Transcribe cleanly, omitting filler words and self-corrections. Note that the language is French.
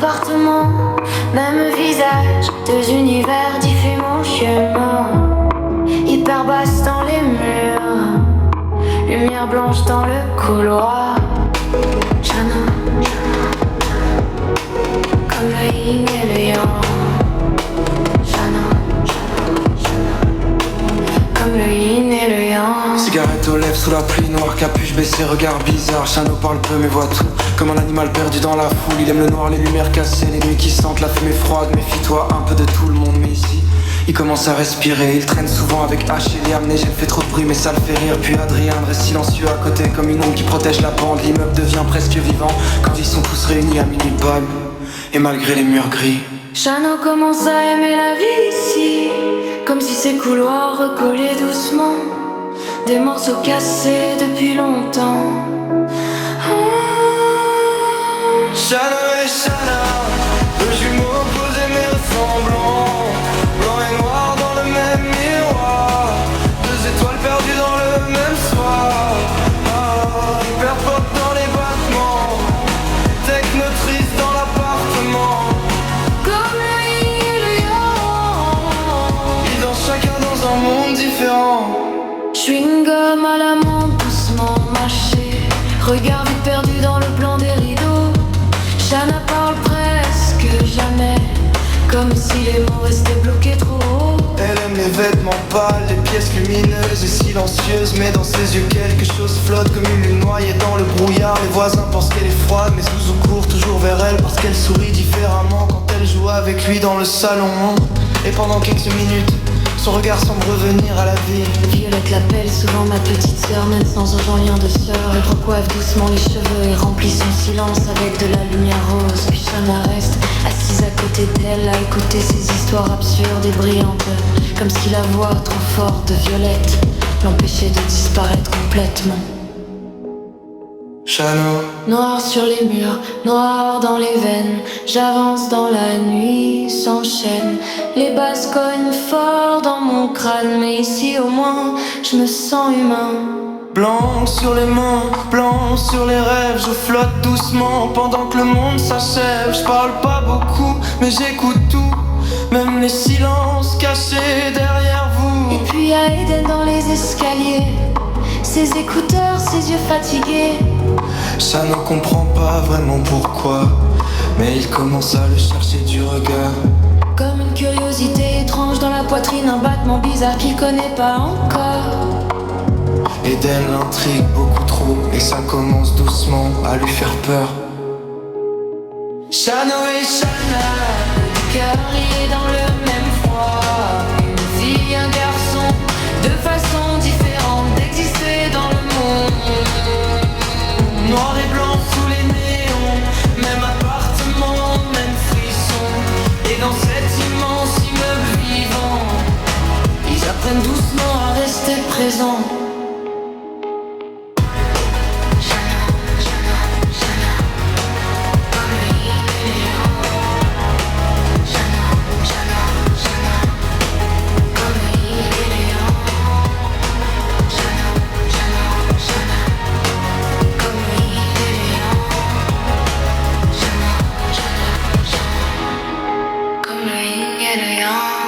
appartement, même visage, deux univers diffus mon chemin. Hyper basse dans les murs, lumière blanche dans le couloir. Chana, comme le yin et le yang. Comme le yin et le yang. Cigarette aux lèvres sous la pluie noire, capuche baissée, regard bizarre. Chano parle peu mais voit tout, comme un animal perdu dans la foule. Il aime le noir, les lumières cassées, les nuits qui sentent la fumée froide. Méfie-toi un peu de tout le monde, mais ici il commence à respirer. Il traîne souvent avec H et Liam. Neige, elle fait trop de bruit mais ça le fait rire. Puis Adrien reste silencieux à côté comme une ombre qui protège la bande. L'immeuble devient presque vivant quand ils sont tous réunis à minuit balle. Et malgré les murs gris, Chano commence à aimer la vie ici, comme si ces couloirs recollaient doucement, des morceaux cassés depuis longtemps. Chano et Chana, deux jumeaux opposés mais ressemblants, blanc et noir dans le même miroir, deux étoiles perdues dans le même soir. Hyper pop dans les battements, techno triste dans l'appartement. Comme le yin et le yang, Ils dansent chacun dans un monde différent. chewing gum à la main, doucement mâché, regard vite perdu dans le blanc des rideaux. Chana parle presque jamais, comme si les mots restaient bloqués trop haut. Elle aime les vêtements pâles, les pièces lumineuses et silencieuses. Mais dans ses yeux quelque chose flotte comme une lune noyée dans le brouillard. Les voisins pensent qu'elle est froide, mais Zouzou court toujours vers elle parce qu'elle sourit différemment quand elle joue avec lui dans le salon. Et pendant quelques minutes, son regard semble revenir à la vie. Violette l'appelle souvent ma petite sœur, même sans aucun lien de sœur. Elle recoiffe doucement les cheveux et remplit son silence avec de la lumière rose. Puis Chana reste assise à côté d'elle, à écouter ses histoires absurdes et brillantes, comme si la voix trop forte de Violette l'empêchait de disparaître complètement. Chano, Noir sur les murs, noir dans les veines, j'avance dans la nuit, s'enchaîne. Les basses cognent fort dans mon crâne, mais ici au moins je me sens humain. blanc sur les mains, blanc sur les rêves. Je flotte doucement pendant que le monde s'achève. Je parle pas beaucoup, mais j'écoute tout, même les silences cachés derrière vous. Et puis y'a Eden dans les escaliers, ses écouteurs, ses yeux fatigués. Ça ne comprend pas vraiment pourquoi, mais il commence à le chercher du regard. Comme une curiosité étrange dans la poitrine, un battement bizarre qu'il connaît pas encore. Eden l'intrigue beaucoup trop, et ça commence doucement à lui faire peur. Chano et Chana, Le cœur lié dans le même froid, une fille, un garçon, deux façons différentes d'exister dans le monde. noir et blanc sous les néons, même appartement, même frisson. Et dans cet immense immeuble vivant, Ils apprennent doucement à rester présents. Comme le yin et le yang.